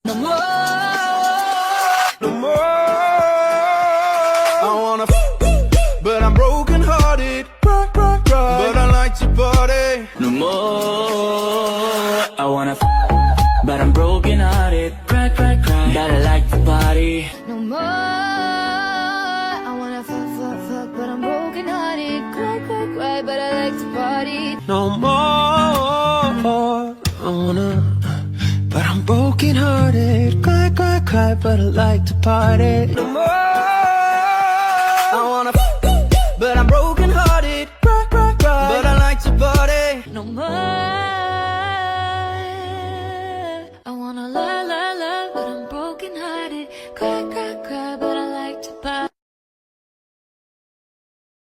No more. No more. I wanna but I'm broken hearted. But I like to party. No more. I wanna but I'm broken hearted. Cry, cry, cry. But I like to party. No more. I wanna fuck, but I'm broken hearted. Cry, cry, cry, but I like to party. No more. I wanna, but I'm broken hearted. Cry, cry, cry, but I like to party. No more.